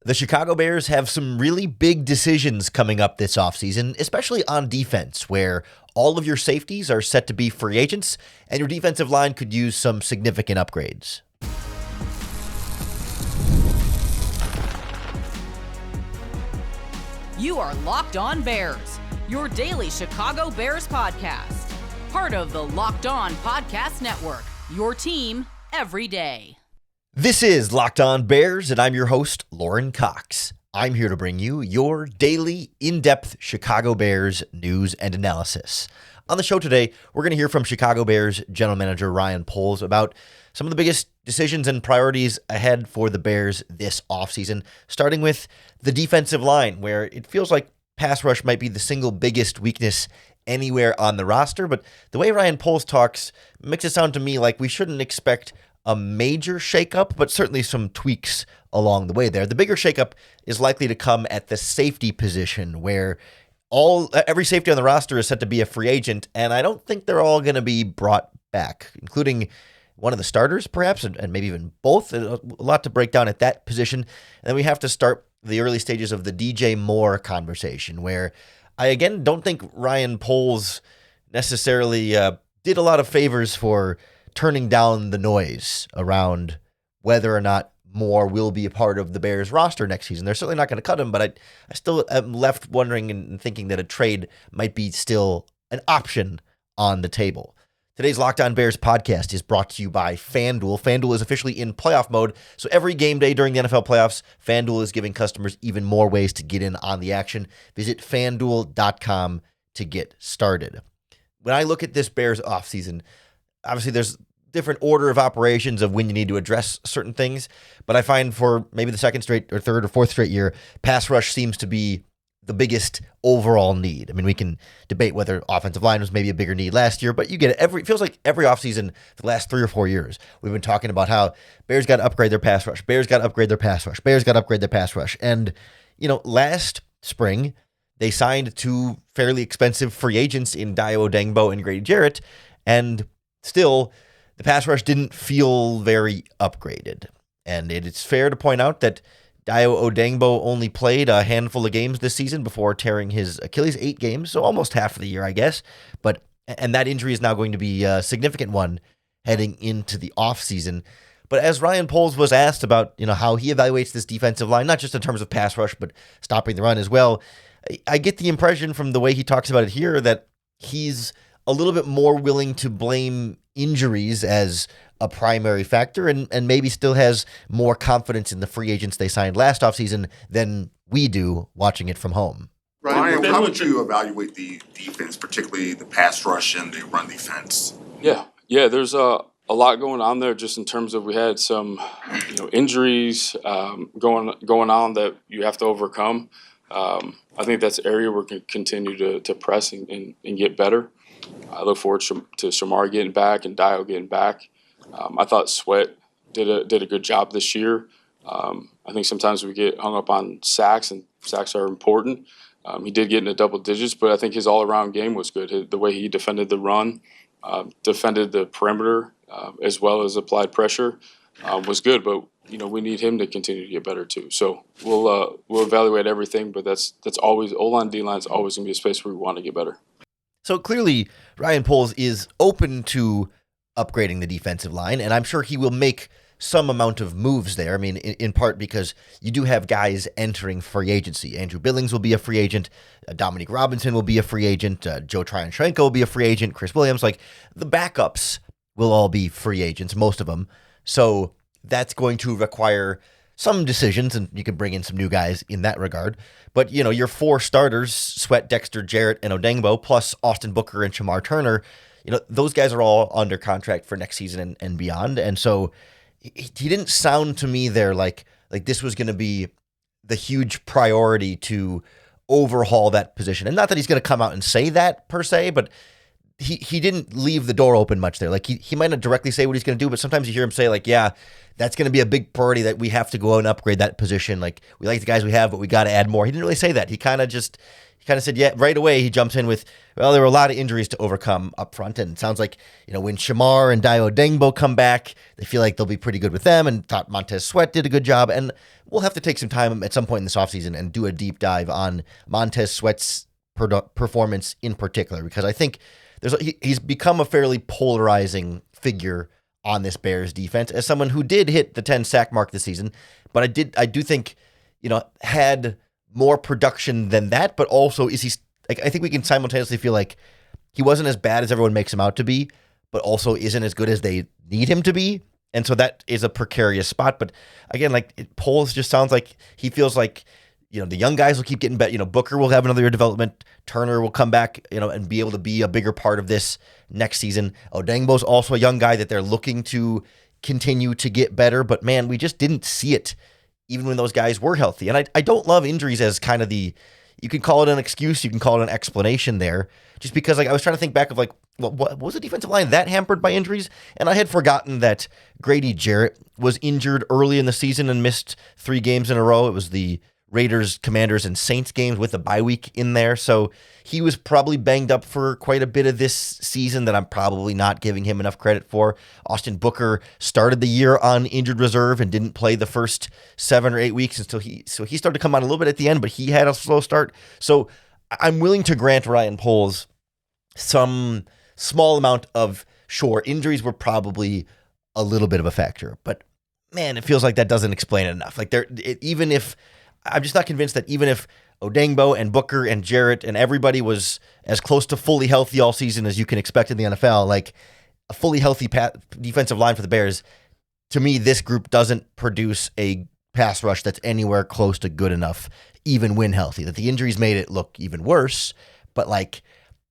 The Chicago Bears have some really big decisions coming up this offseason, especially on defense, where all of your safeties are set to be free agents, and your defensive line could use some significant upgrades. You are Locked On Bears, your daily Chicago Bears podcast. Part of the Locked On Podcast Network, your team every day. This is Locked On Bears, and I'm your host, Lauren Cox. I'm here to bring you your daily, in-depth Chicago Bears news and analysis. On the show today, we're going to hear from Chicago Bears general manager Ryan Poles about some of the biggest decisions and priorities ahead for the Bears this offseason, starting with the defensive line, where it feels like pass rush might be the single biggest weakness anywhere on the roster. But the way Ryan Poles talks makes it sound to me like we shouldn't expect a major shakeup, but certainly some tweaks along the way there. The bigger shakeup is likely to come at the safety position, where every safety on the roster is set to be a free agent, and I don't think they're all going to be brought back, including one of the starters, perhaps, and maybe even both. A lot to break down at that position. And then we have to start the early stages of the DJ Moore conversation, where I, again, don't think Ryan Poles necessarily did a lot of favors for turning down the noise around whether or not Moore will be a part of the Bears roster next season. They're certainly not going to cut him, but I still am left wondering and thinking that a trade might be still an option on the table. Today's Locked On Bears podcast is brought to you by FanDuel. FanDuel is officially in playoff mode, so every game day during the NFL playoffs, FanDuel is giving customers even more ways to get in on the action. Visit FanDuel.com to get started. When I look at this Bears offseason, obviously there's different order of operations of when you need to address certain things, but I find for maybe the second straight or third or fourth straight year, pass rush seems to be the biggest overall need. I mean, we can debate whether offensive line was maybe a bigger need last year, but you get it. It feels like every offseason the last 3 or 4 years, we've been talking about how Bears got to upgrade their pass rush. Bears got to upgrade their pass rush. Bears got to upgrade their pass rush. And, last spring, they signed 2 fairly expensive free agents in Dayo Odeyingbo and Grady Jarrett, and still, the pass rush didn't feel very upgraded. And it's fair to point out that Dayo Odeyingbo only played a handful of games this season before tearing his Achilles, 8 games, so almost half of the year, I guess. And that injury is now going to be a significant one heading into the offseason. But as Ryan Poles was asked about, how he evaluates this defensive line, not just in terms of pass rush, but stopping the run as well, I get the impression from the way he talks about it here that he's a little bit more willing to blame injuries as a primary factor and maybe still has more confidence in the free agents they signed last offseason than we do watching it from home. Ryan, how would you evaluate the defense, particularly the pass rush and the run defense? Yeah, there's a lot going on there just in terms of we had some injuries going on that you have to overcome. I think that's an area we're going to continue to press and get better. I look forward to Shamar getting back and Dayo getting back. I thought Sweat did a good job this year. I think sometimes we get hung up on sacks, and sacks are important. He did get into double digits, but I think his all-around game was good. The way he defended the run, defended the perimeter, as well as applied pressure, was good. But we need him to continue to get better too. So we'll evaluate everything, but that's always O-line, D-line is always going to be a space where we want to get better. So clearly, Ryan Poles is open to upgrading the defensive line, and I'm sure he will make some amount of moves there. I mean, in part because you do have guys entering free agency. Andrew Billings will be a free agent. Dominique Robinson will be a free agent. Joe Tryon-Schrenko will be a free agent. Chris Williams, the backups will all be free agents, most of them. So that's going to require some decisions, and you can bring in some new guys in that regard. But, your 4 starters, Sweat, Dexter, Jarrett, and Odeyingbo, plus Austin Booker and Shamar Turner, those guys are all under contract for next season and beyond. And so he didn't sound to me there like this was going to be the huge priority to overhaul that position. And not that he's going to come out and say that per se, but he didn't leave the door open much there. Like he might not directly say what he's going to do, but sometimes you hear him say like, yeah, that's going to be a big priority that we have to go out and upgrade that position. Like we like the guys we have, but we got to add more. He didn't really say that. He kind of said, yeah, right away. He jumps in with, well, there were a lot of injuries to overcome up front. And it sounds like, when Shamar and Dio Dengbo come back, they feel like they'll be pretty good with them, and thought Montez Sweat did a good job. And we'll have to take some time at some point in this offseason and do a deep dive on Montez Sweat's performance in particular, because I think he's become a fairly polarizing figure on this Bears defense as someone who did hit the 10 sack mark this season, but I do think, had more production than that, but also I think we can simultaneously feel like he wasn't as bad as everyone makes him out to be, but also isn't as good as they need him to be. And so that is a precarious spot. But again, Poles just sounds like he feels like, the young guys will keep getting better. Booker will have another year of development. Turner will come back, and be able to be a bigger part of this next season. Odengbo's also a young guy that they're looking to continue to get better. But man, we just didn't see it even when those guys were healthy. And I don't love injuries as kind of you can call it an excuse, you can call it an explanation there. Just because I was trying to think back of what was the defensive line that hampered by injuries? And I had forgotten that Grady Jarrett was injured early in the season and missed 3 games in a row. It was the Raiders, Commanders, and Saints games with a bye week in there. So he was probably banged up for quite a bit of this season that I'm probably not giving him enough credit for. Austin Booker started the year on injured reserve and didn't play the first 7 or 8 weeks until he started to come on a little bit at the end, but he had a slow start. So I'm willing to grant Ryan Poles some small amount of, sure, injuries were probably a little bit of a factor, but man, it feels like that doesn't explain it enough. I'm just not convinced that even if Odengbo and Booker and Jarrett and everybody was as close to fully healthy all season as you can expect in the NFL, like a fully healthy defensive line for the Bears, to me, this group doesn't produce a pass rush that's anywhere close to good enough, even when healthy. That the injuries made it look even worse, but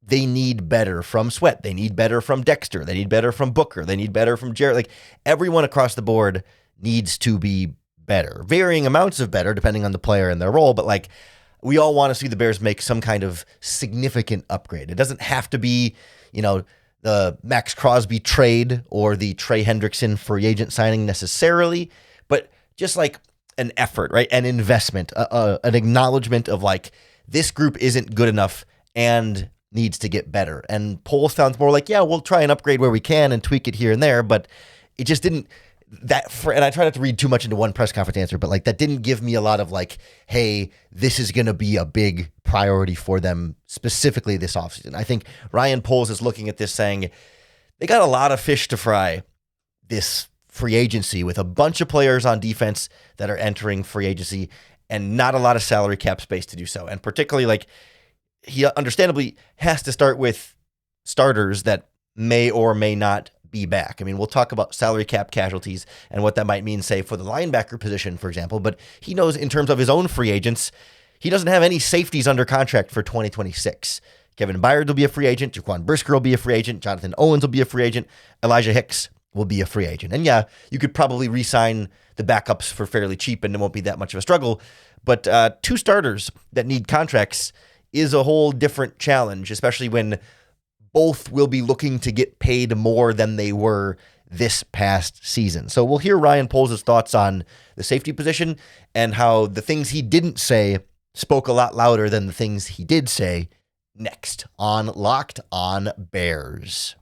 they need better from Sweat. They need better from Dexter. They need better from Booker. They need better from Jarrett. Everyone across the board needs to be better. Varying amounts of better depending on the player and their role, but we all want to see the Bears make some kind of significant upgrade. It doesn't have to be, the Max Crosby trade or the Trey Hendrickson free agent signing necessarily, but just an effort, right? An investment, an acknowledgement of this group isn't good enough and needs to get better. And Poll sounds more like, yeah, we'll try and upgrade where we can and tweak it here and there, but it just didn't. And I try not to read too much into one press conference answer, but that didn't give me a lot of hey, this is going to be a big priority for them specifically this offseason. I think Ryan Poles is looking at this saying they got a lot of fish to fry this free agency with a bunch of players on defense that are entering free agency and not a lot of salary cap space to do so. And particularly he understandably has to start with starters that may or may not be back. I mean, we'll talk about salary cap casualties and what that might mean, say, for the linebacker position, for example, but he knows in terms of his own free agents, he doesn't have any safeties under contract for 2026. Kevin Byard will be a free agent. Jaquan Brisker will be a free agent. Jonathan Owens will be a free agent. Elijah Hicks will be a free agent. And yeah, you could probably re-sign the backups for fairly cheap and it won't be that much of a struggle. But 2 starters that need contracts is a whole different challenge, especially when both will be looking to get paid more than they were this past season. So we'll hear Ryan Poles' thoughts on the safety position and how the things he didn't say spoke a lot louder than the things he did say next on Locked On Bears.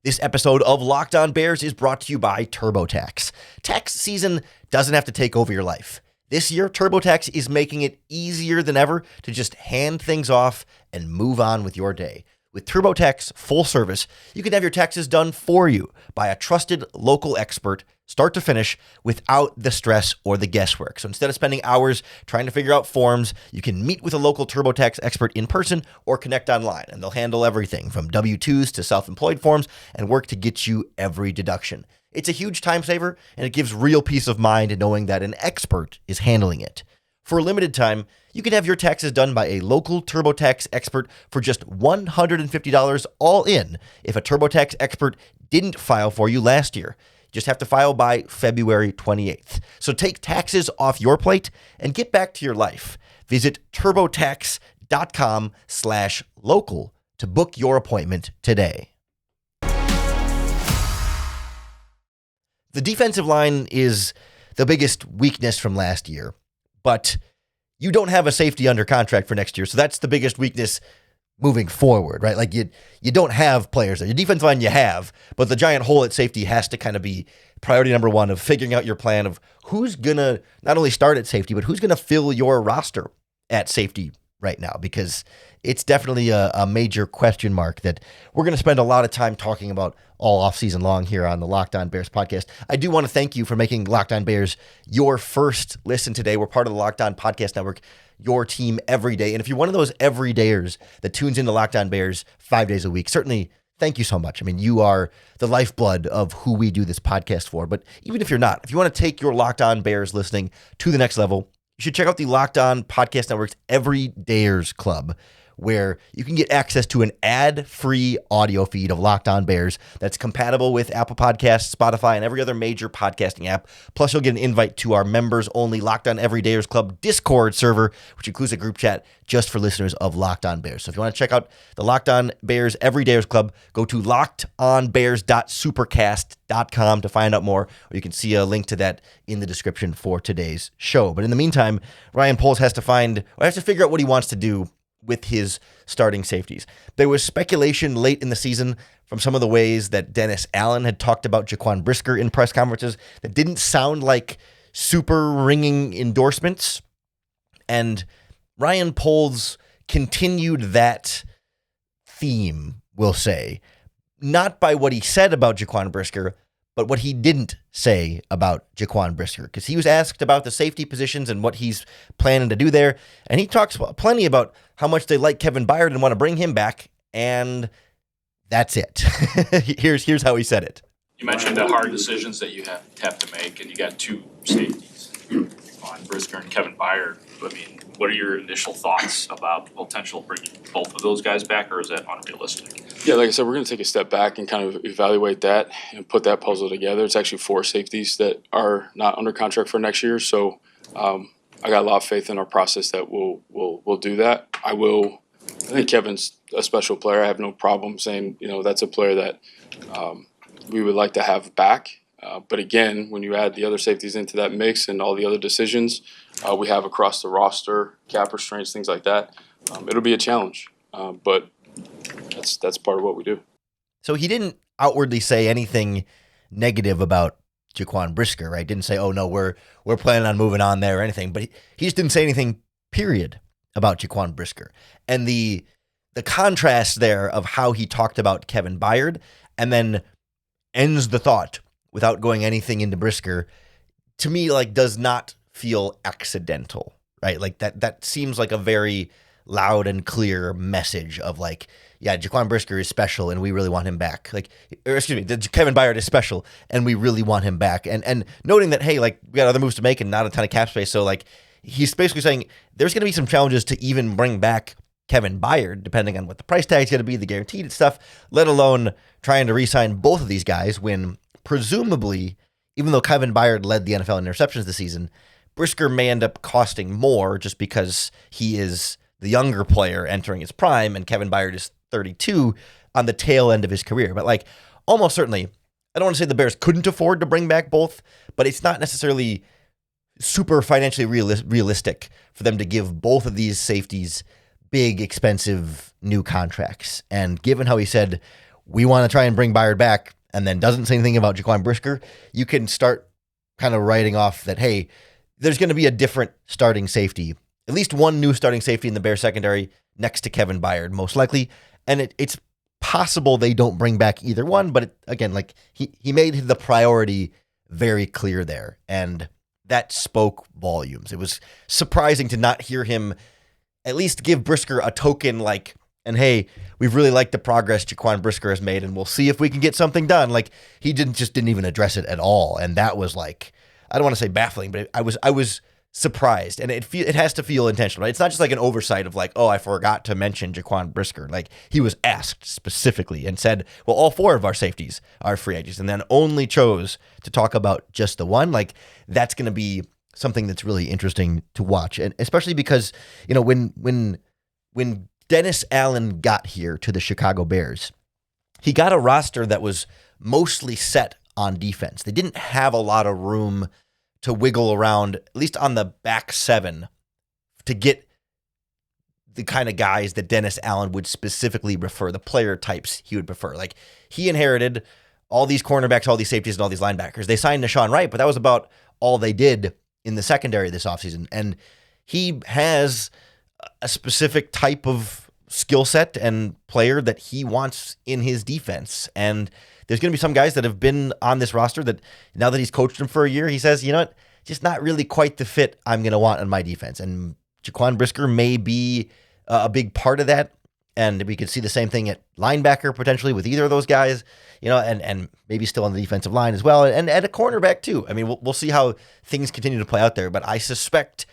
This episode of Locked On Bears is brought to you by TurboTax. Tax season doesn't have to take over your life. This year, TurboTax is making it easier than ever to just hand things off and move on with your day. With TurboTax Full Service, you can have your taxes done for you by a trusted local expert, start to finish, without the stress or the guesswork. So instead of spending hours trying to figure out forms, you can meet with a local TurboTax expert in person or connect online, and they'll handle everything from W-2s to self-employed forms and work to get you every deduction. It's a huge time saver, and it gives real peace of mind knowing that an expert is handling it. For a limited time, you can have your taxes done by a local TurboTax expert for just $150 all in if a TurboTax expert didn't file for you last year. You just have to file by February 28th. So take taxes off your plate and get back to your life. Visit TurboTax.com FanDuel.com/local to book your appointment today. The defensive line is the biggest weakness from last year, but you don't have a safety under contract for next year. So that's the biggest weakness moving forward, right? Like you don't have players there. Your defensive line you have, but the giant hole at safety has to kind of be priority number one of figuring out your plan of who's going to not only start at safety, but who's going to fill your roster at safety right now, because it's definitely a major question mark that we're going to spend a lot of time talking about all offseason long here on the Locked On Bears podcast. I do want to thank you for making Locked On Bears your first listen today. We're part of the Locked On Podcast Network, your team every day. And if you're one of those everydayers that tunes into Locked On Bears 5 days a week, certainly thank you so much. I mean, you are the lifeblood of who we do this podcast for. But even if you're not, if you want to take your Locked On Bears listening to the next level, you should check out the Locked On Podcast Network's Everydayers Club, where you can get access to an ad-free audio feed of Locked On Bears that's compatible with Apple Podcasts, Spotify, and every other major podcasting app. Plus, you'll get an invite to our members-only Locked On Everydayers Club Discord server, which includes a group chat just for listeners of Locked On Bears. So if you want to check out the Locked On Bears Everydayers Club, go to lockedonbears.supercast.com to find out more, or you can see a link to that in the description for today's show. But in the meantime, Ryan Poles has to figure out what he wants to do with his starting safeties. There was speculation late in the season from some of the ways that Dennis Allen had talked about Jaquan Brisker in press conferences that didn't sound like super ringing endorsements. And Ryan Poles continued that theme, we'll say, not by what he said about Jaquan Brisker, but what he didn't say about Jaquan Brisker, because he was asked about the safety positions and what he's planning to do there. And he talks plenty about how much they like Kevin Byard and want to bring him back. And that's it. Here's how he said it. You mentioned the hard decisions that you have to make, and you got two safeties on Brisker and Kevin Byard. I mean, what are your initial thoughts about the potential bringing both of those guys back, or is that unrealistic? Yeah, like I said, we're going to take a step back and kind of evaluate that and put that puzzle together. It's actually 4 safeties that are not under contract for next year, so I got a lot of faith in our process that we'll do that. I think Kevin's a special player. I have no problem saying, that's a player that we would like to have back. But again, when you add the other safeties into that mix and all the other decisions we have across the roster, cap restraints, things like that, it'll be a challenge. But that's part of what we do. So he didn't outwardly say anything negative about Jaquan Brisker, right? Didn't say, oh no, we're planning on moving on there or anything. But he just didn't say anything, period, about Jaquan Brisker. And the contrast there of how he talked about Kevin Byard and then ends the thought without going anything into Brisker, to me, like, does not feel accidental, right? Like that seems like a very loud and clear message of like, yeah, Jaquan Brisker is special and we really want him back. Kevin Byard is special and we really want him back. And noting that, hey, like, we got other moves to make and not a ton of cap space. So like, he's basically saying there's going to be some challenges to even bring back Kevin Byard, depending on what the price tag is going to be, the guaranteed stuff, let alone trying to re-sign both of these guys when presumably, even though Kevin Byard led the NFL in interceptions this season, Brisker may end up costing more just because he is the younger player entering his prime and Kevin Byard is 32 on the tail end of his career. But like, almost certainly, I don't want to say the Bears couldn't afford to bring back both, but it's not necessarily super financially realistic for them to give both of these safeties big, expensive new contracts. And given how he said, we want to try and bring Byard back, and then doesn't say anything about Jaquan Brisker, you can start kind of writing off that, hey, there's going to be a different starting safety, at least one new starting safety in the Bears secondary next to Kevin Byard, most likely. And it's possible they don't bring back either one, but again, like he made the priority very clear there, and that spoke volumes. It was surprising to not hear him at least give Brisker a token like, and hey, we've really liked the progress Jaquan Brisker has made, and we'll see if we can get something done. Like, he didn't even address it at all, and that was like, I don't want to say baffling, but I was surprised, and it has to feel intentional, right? It's not just like an oversight of like, oh, I forgot to mention Jaquan Brisker. Like, he was asked specifically and said, well, all 4 of our safeties are free agents, and then only chose to talk about just the one. Like, that's going to be something that's really interesting to watch, and especially because, when when Dennis Allen got here to the Chicago Bears, he got a roster that was mostly set on defense. They didn't have a lot of room to wiggle around, at least on the back seven, to get the kind of guys that Dennis Allen would specifically prefer, the player types he would prefer. Like, he inherited all these cornerbacks, all these safeties, and all these linebackers. They signed Nashawn Wright, but that was about all they did in the secondary this offseason. And he has a specific type of skill set and player that he wants in his defense. And there's going to be some guys that have been on this roster that now that he's coached them for a year, he says, you know what, just not really quite the fit I'm going to want on my defense. And Jaquan Brisker may be a big part of that. And we could see the same thing at linebacker potentially with either of those guys, and maybe still on the defensive line as well. And at a cornerback too. I mean, we'll see how things continue to play out there, but I suspect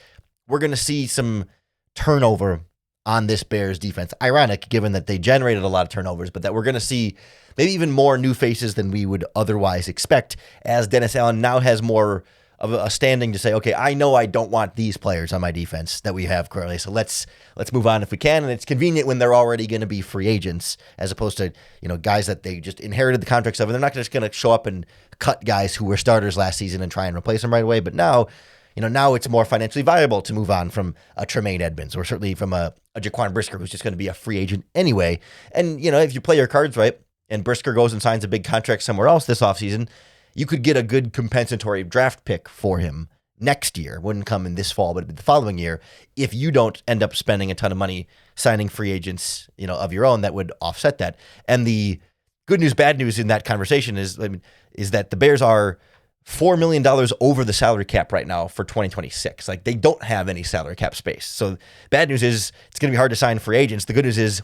we're going to see some turnover on this Bears defense. Ironic, given that they generated a lot of turnovers, but that we're going to see maybe even more new faces than we would otherwise expect, as Dennis Allen now has more of a standing to say, okay, I know I don't want these players on my defense that we have currently, so let's move on if we can. And it's convenient when they're already going to be free agents, as opposed to guys that they just inherited the contracts of, and they're not just going to show up and cut guys who were starters last season and try and replace them right away. But now it's more financially viable to move on from a Tremaine Edmonds, or certainly from a Jaquan Brisker, who's just going to be a free agent anyway. And if you play your cards right, and Brisker goes and signs a big contract somewhere else this offseason, you could get a good compensatory draft pick for him next year. Wouldn't come in this fall, but the following year, if you don't end up spending a ton of money signing free agents, of your own, that would offset that. And the good news, bad news in that conversation is that the Bears are $4 million over the salary cap right now for 2026. Like, they don't have any salary cap space. So bad news is it's going to be hard to sign free agents. The good news is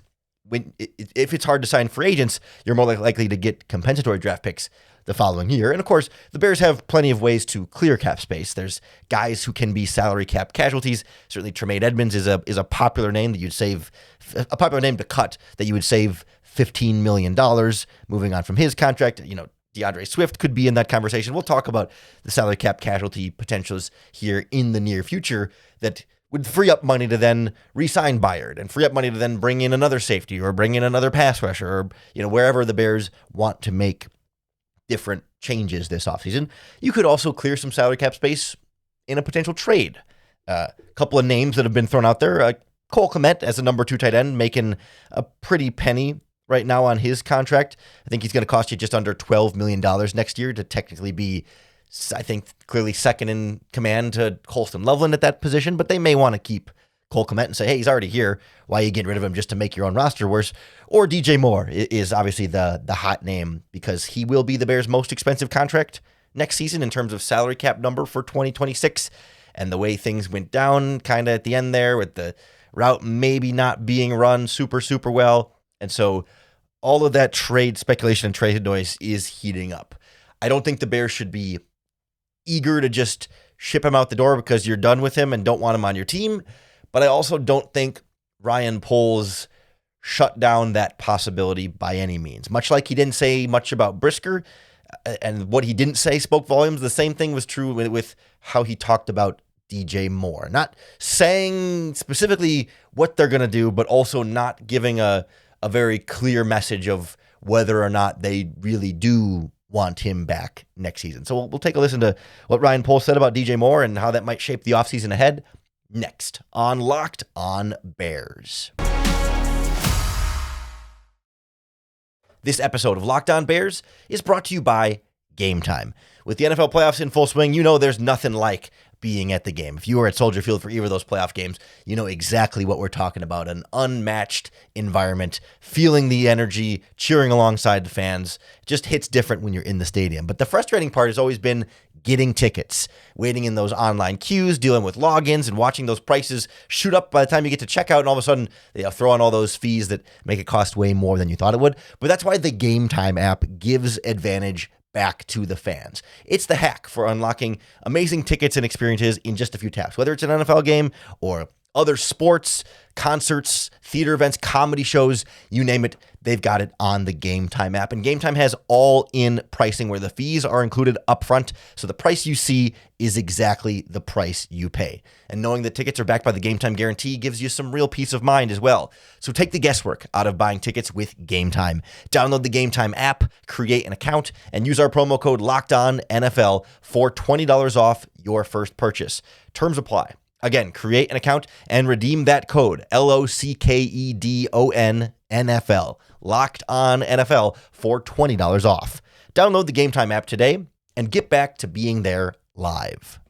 if it's hard to sign free agents, you're more likely to get compensatory draft picks the following year. And of course, the Bears have plenty of ways to clear cap space. There's guys who can be salary cap casualties. Certainly Tremaine Edmonds is a popular name that you'd save, a popular name to cut that you would save $15 million moving on from his contract. DeAndre Swift could be in that conversation. We'll talk about the salary cap casualty potentials here in the near future that would free up money to then re-sign Byard and free up money to then bring in another safety or bring in another pass rusher, or wherever the Bears want to make different changes this offseason. You could also clear some salary cap space in a potential trade. A couple of names that have been thrown out there. Cole Kmet as a number 2 tight end, making a pretty penny right now on his contract. I think he's going to cost you just under $12 million next year to technically be, I think, clearly second in command to Colston Loveland at that position, but they may want to keep Cole Kmet and say, hey, he's already here. Why are you getting rid of him just to make your own roster worse? Or DJ Moore is obviously the hot name, because he will be the Bears' most expensive contract next season in terms of salary cap number for 2026. And the way things went down kind of at the end there with the route maybe not being run super, super well. And so all of that trade speculation and trade noise is heating up. I don't think the Bears should be eager to just ship him out the door because you're done with him and don't want him on your team. But I also don't think Ryan Poles shut down that possibility by any means. Much like he didn't say much about Brisker, and what he didn't say spoke volumes. The same thing was true with how he talked about DJ Moore. Not saying specifically what they're going to do, but also not giving a very clear message of whether or not they really do want him back next season. So we'll take a listen to what Ryan Poles said about DJ Moore and how that might shape the offseason ahead next on Locked On Bears. This episode of Locked On Bears is brought to you by Gametime. With the NFL playoffs in full swing, there's nothing like being at the game. If you were at Soldier Field for either of those playoff games, you know exactly what we're talking about. An unmatched environment, feeling the energy, cheering alongside the fans. It just hits different when you're in the stadium. But the frustrating part has always been getting tickets, waiting in those online queues, dealing with logins, and watching those prices shoot up by the time you get to checkout, and all of a sudden they throw on all those fees that make it cost way more than you thought it would. But that's why the Gametime app gives advantage back to the fans. It's the hack for unlocking amazing tickets and experiences in just a few taps. Whether it's an NFL game or other sports, concerts, theater events, comedy shows, you name it, they've got it on the Gametime app. And Gametime has all-in pricing where the fees are included upfront, so the price you see is exactly the price you pay. And knowing that tickets are backed by the Gametime guarantee gives you some real peace of mind as well. So take the guesswork out of buying tickets with Gametime. Download the Gametime app, create an account, and use our promo code LOCKEDONNFL for $20 off your first purchase. Terms apply. Again, create an account and redeem that code, LOCKEDON NFL, Locked On NFL, for $20 off. Download the Gametime app today and get back to being there live.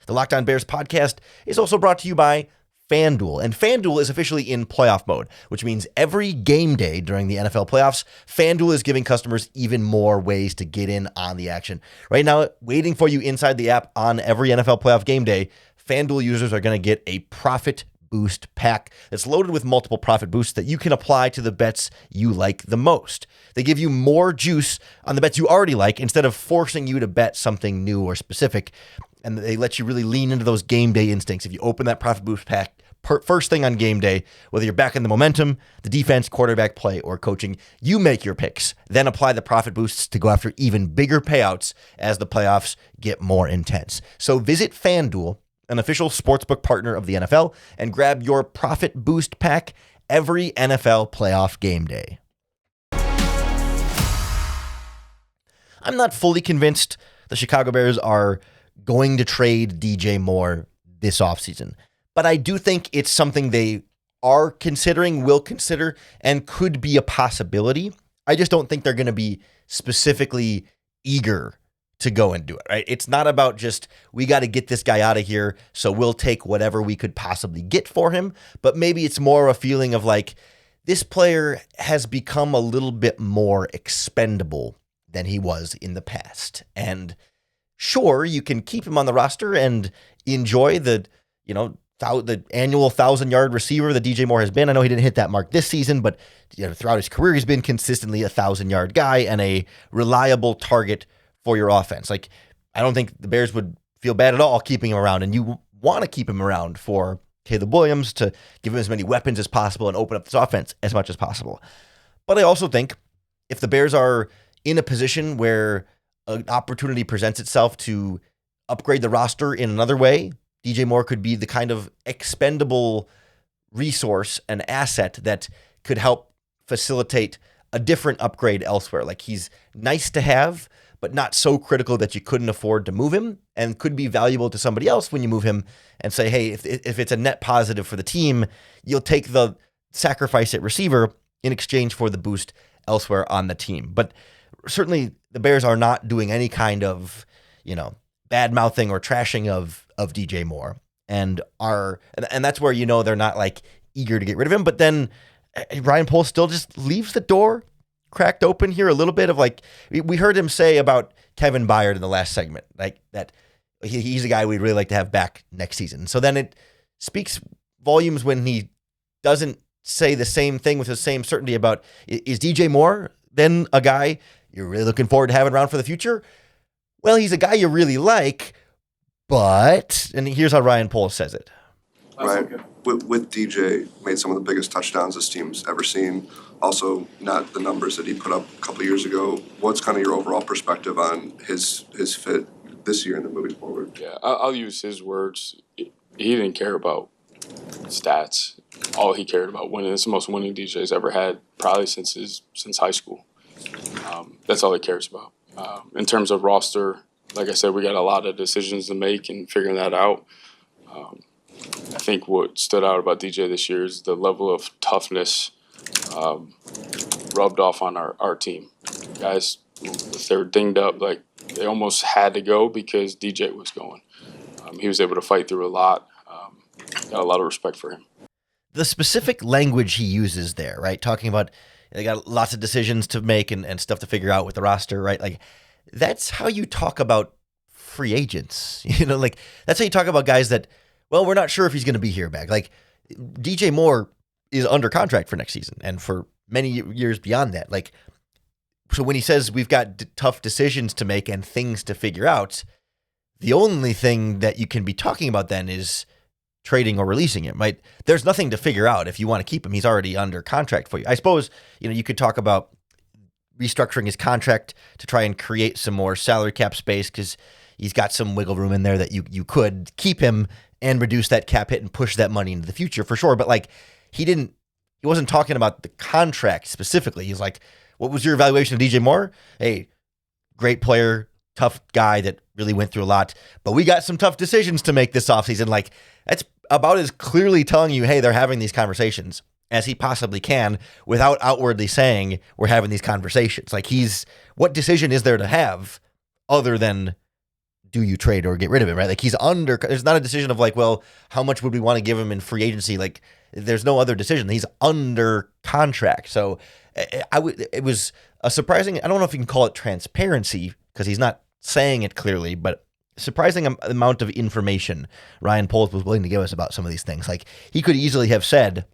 The Locked On Bears podcast is also brought to you by FanDuel, and FanDuel is officially in playoff mode, which means every game day during the NFL playoffs, FanDuel is giving customers even more ways to get in on the action. Right now, waiting for you inside the app on every NFL playoff game day, FanDuel users are going to get a profit boost pack that's loaded with multiple profit boosts that you can apply to the bets you like the most. They give you more juice on the bets you already like instead of forcing you to bet something new or specific. And they let you really lean into those game day instincts. If you open that profit boost pack first thing on game day, whether you're back in the momentum, the defense, quarterback play, or coaching, you make your picks. Then apply the profit boosts to go after even bigger payouts as the playoffs get more intense. So visit FanDuel, an official sportsbook partner of the NFL, and grab your profit boost pack every NFL playoff game day. I'm not fully convinced the Chicago Bears are going to trade DJ Moore this offseason, but I do think it's something they are considering, will consider, and could be a possibility. I just don't think they're going to be specifically eager to go and do it, right? It's not about just, we got to get this guy out of here, so we'll take whatever we could possibly get for him. But maybe it's more a feeling of like, this player has become a little bit more expendable than he was in the past. And sure, you can keep him on the roster and enjoy the, the annual 1,000-yard receiver that DJ Moore has been. I know he didn't hit that mark this season, but throughout his career, he's been consistently a 1,000-yard guy and a reliable target for your offense. Like, I don't think the Bears would feel bad at all keeping him around, and you want to keep him around for Caleb Williams to give him as many weapons as possible and open up this offense as much as possible. But I also think if the Bears are in a position where an opportunity presents itself to upgrade the roster in another way, DJ Moore could be the kind of expendable resource and asset that could help facilitate a different upgrade elsewhere. Like, he's nice to have, but not so critical that you couldn't afford to move him, and could be valuable to somebody else when you move him and say, hey, if it's a net positive for the team, you'll take the sacrifice at receiver in exchange for the boost elsewhere on the team. But certainly the Bears are not doing any kind of, bad mouthing or trashing of DJ Moore, and that's where, they're not like eager to get rid of him. But then Ryan Poles still just leaves the door cracked open here a little bit of like, we heard him say about Kevin Byard in the last segment, like that he's a guy we'd really like to have back next season. So then it speaks volumes when he doesn't say the same thing with the same certainty about, is DJ Moore then a guy you're really looking forward to having around for the future? Well, he's a guy you really like, but, and here's how Ryan Poles says it. Right. With DJ, made some of the biggest touchdowns this team's ever seen. Also, not the numbers that he put up a couple of years ago. What's kind of your overall perspective on his fit this year and then moving forward? Yeah, I'll use his words. He didn't care about stats. All he cared about winning. It's the most winning DJ's ever had, probably since high school. That's all he cares about. In terms of roster, like I said, we got a lot of decisions to make and figuring that out. I think what stood out about DJ this year is the level of toughness rubbed off on our team. Guys, if they were dinged up, like they almost had to go because DJ was going. He was able to fight through a lot. Got a lot of respect for him. The specific language he uses there, right? Talking about they got lots of decisions to make and stuff to figure out with the roster, right? Like, that's how you talk about free agents. Like that's how you talk about guys that, well, we're not sure if he's going to be here back. Like, DJ Moore is under contract for next season and for many years beyond that. Like, so when he says we've got tough decisions to make and things to figure out, the only thing that you can be talking about then is trading or releasing him, right? There's nothing to figure out if you want to keep him. He's already under contract for you. I suppose, you could talk about restructuring his contract to try and create some more salary cap space because he's got some wiggle room in there that you could keep him and reduce that cap hit and push that money into the future for sure. But like he wasn't talking about the contract specifically. He's like, what was your evaluation of DJ Moore? Hey, great player, tough guy that really went through a lot, but we got some tough decisions to make this offseason. Like that's about as clearly telling you, hey, they're having these conversations as he possibly can without outwardly saying we're having these conversations. Like what decision is there to have other than do you trade or get rid of him, right? Like there's not a decision of like, well, how much would we want to give him in free agency? Like there's no other decision. He's under contract. So it was a surprising, I don't know if you can call it transparency because he's not saying it clearly, but surprising amount of information Ryan Poles was willing to give us about some of these things. Like he could easily have said,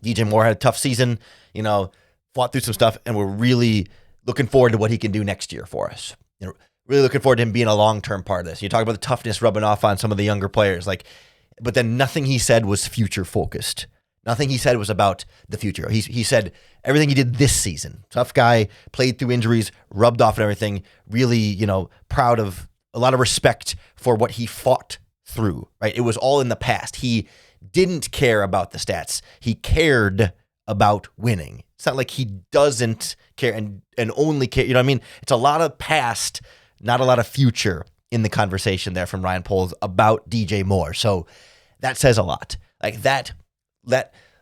DJ Moore had a tough season, fought through some stuff, and we're really looking forward to what he can do next year for us. Really looking forward to him being a long-term part of this. You talk about the toughness rubbing off on some of the younger players, but then nothing he said was future-focused. Nothing he said was about the future. He said everything he did this season. Tough guy, played through injuries, rubbed off and everything. Really, proud of, a lot of respect for what he fought through, right? It was all in the past. He didn't care about the stats. He cared about winning. It's not like he doesn't care and only care. You know what I mean? It's a lot of past, not a lot of future in the conversation there from Ryan Poles about DJ Moore. So that says a lot. Like that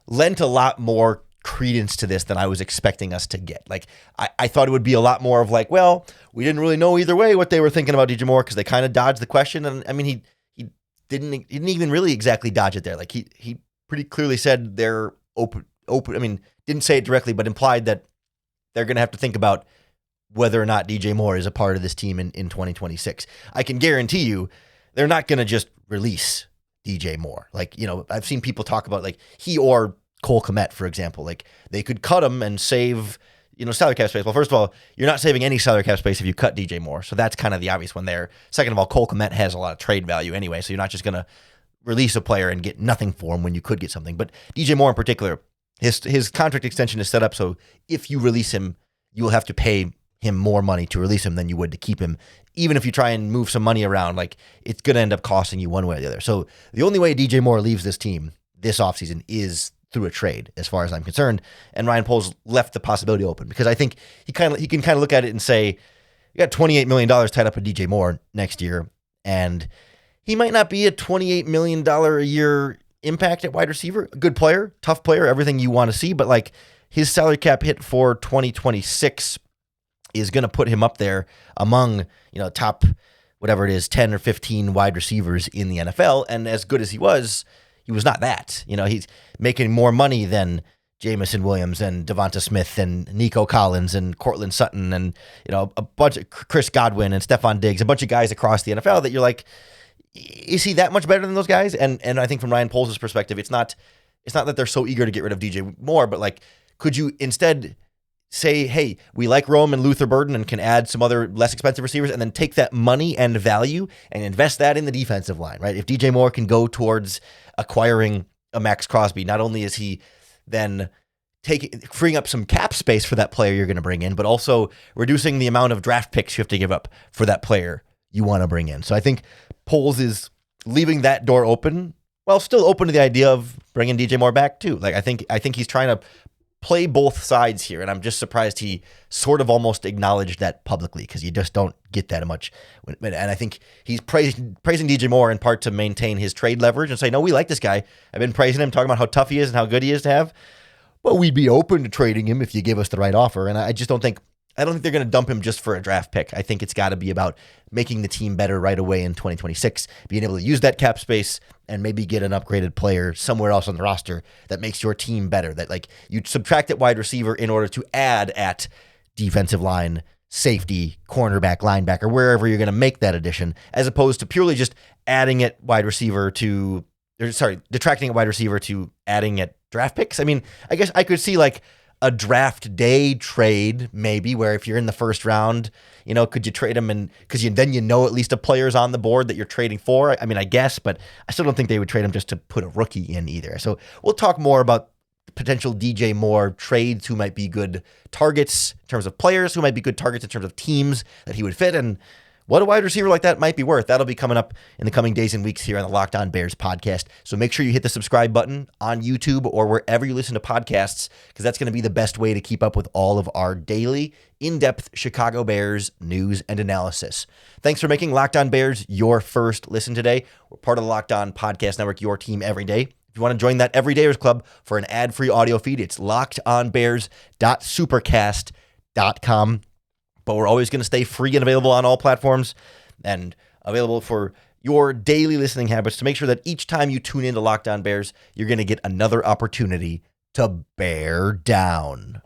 lent a lot more credence to this than I was expecting us to get. Like I thought it would be a lot more of like, well, we didn't really know either way what they were thinking about DJ Moore because they kind of dodged the question. And I mean, he didn't even really exactly dodge it there. Like he pretty clearly said they're open. I mean, didn't say it directly, but implied that they're going to have to think about whether or not DJ Moore is a part of this team in 2026. I can guarantee you they're not going to just release DJ Moore. Like, I've seen people talk about like he or Cole Kmet, for example, like they could cut him and save, salary cap space. Well, first of all, you're not saving any salary cap space if you cut DJ Moore. So that's kind of the obvious one there. Second of all, Cole Kmet has a lot of trade value anyway. So you're not just going to release a player and get nothing for him when you could get something. But DJ Moore in particular, his contract extension is set up so if you release him, you will have to pay him more money to release him than you would to keep him. Even if you try and move some money around, like it's going to end up costing you one way or the other. So the only way DJ Moore leaves this team this offseason is through a trade, as far as I'm concerned. And Ryan Poles left the possibility open because I think he can kind of look at it and say, you got $28 million tied up with DJ Moore next year, and he might not be a $28 million a year impact at wide receiver. A good player, tough player, everything you want to see, but like his salary cap hit for 2026 is going to put him up there among, top, whatever it is, 10 or 15 wide receivers in the NFL. And as good as he was not that. He's making more money than Jamison Williams and Devonta Smith and Nico Collins and Cortland Sutton and, a bunch of Chris Godwin and Stephon Diggs, a bunch of guys across the NFL that you're like, is he that much better than those guys? And I think from Ryan Poles' perspective, it's not that they're so eager to get rid of DJ Moore, but like, could you instead say, hey, we like Rome and Luther Burden and can add some other less expensive receivers and then take that money and value and invest that in the defensive line, right? If DJ Moore can go towards acquiring a Max Crosby, not only is he then freeing up some cap space for that player you're going to bring in, but also reducing the amount of draft picks you have to give up for that player you want to bring in. So I think Poles is leaving that door open, while still open to the idea of bringing DJ Moore back too. Like I think he's trying to play both sides here, and I'm just surprised he sort of almost acknowledged that publicly because you just don't get that much. And I think he's praising DJ Moore in part to maintain his trade leverage and say, no, we like this guy. I've been praising him, talking about how tough he is and how good he is to have, but we'd be open to trading him if you give us the right offer. And I don't think they're going to dump him just for a draft pick. I think it's got to be about making the team better right away in 2026, being able to use that cap space and maybe get an upgraded player somewhere else on the roster that makes your team better. That like you subtract at wide receiver in order to add at defensive line, safety, cornerback, linebacker, wherever you're going to make that addition, as opposed to purely just adding at wide receiver detracting at wide receiver to adding at draft picks. I mean, I guess I could see like a draft day trade, maybe, where if you're in the first round, could you trade him? And because then at least a player's on the board that you're trading for. I mean, I guess, but I still don't think they would trade him just to put a rookie in either. So we'll talk more about potential DJ Moore trades, who might be good targets in terms of players, who might be good targets in terms of teams that he would fit, and what a wide receiver like that might be worth. That'll be coming up in the coming days and weeks here on the Locked On Bears podcast. So make sure you hit the subscribe button on YouTube or wherever you listen to podcasts, because that's going to be the best way to keep up with all of our daily, in-depth Chicago Bears news and analysis. Thanks for making Locked On Bears your first listen today. We're part of the Locked On Podcast Network, your team every day. If you want to join that Everydayers Club for an ad-free audio feed, it's lockedonbears.supercast.com. But we're always going to stay free and available on all platforms and available for your daily listening habits to make sure that each time you tune in to Locked On Bears, you're going to get another opportunity to bear down.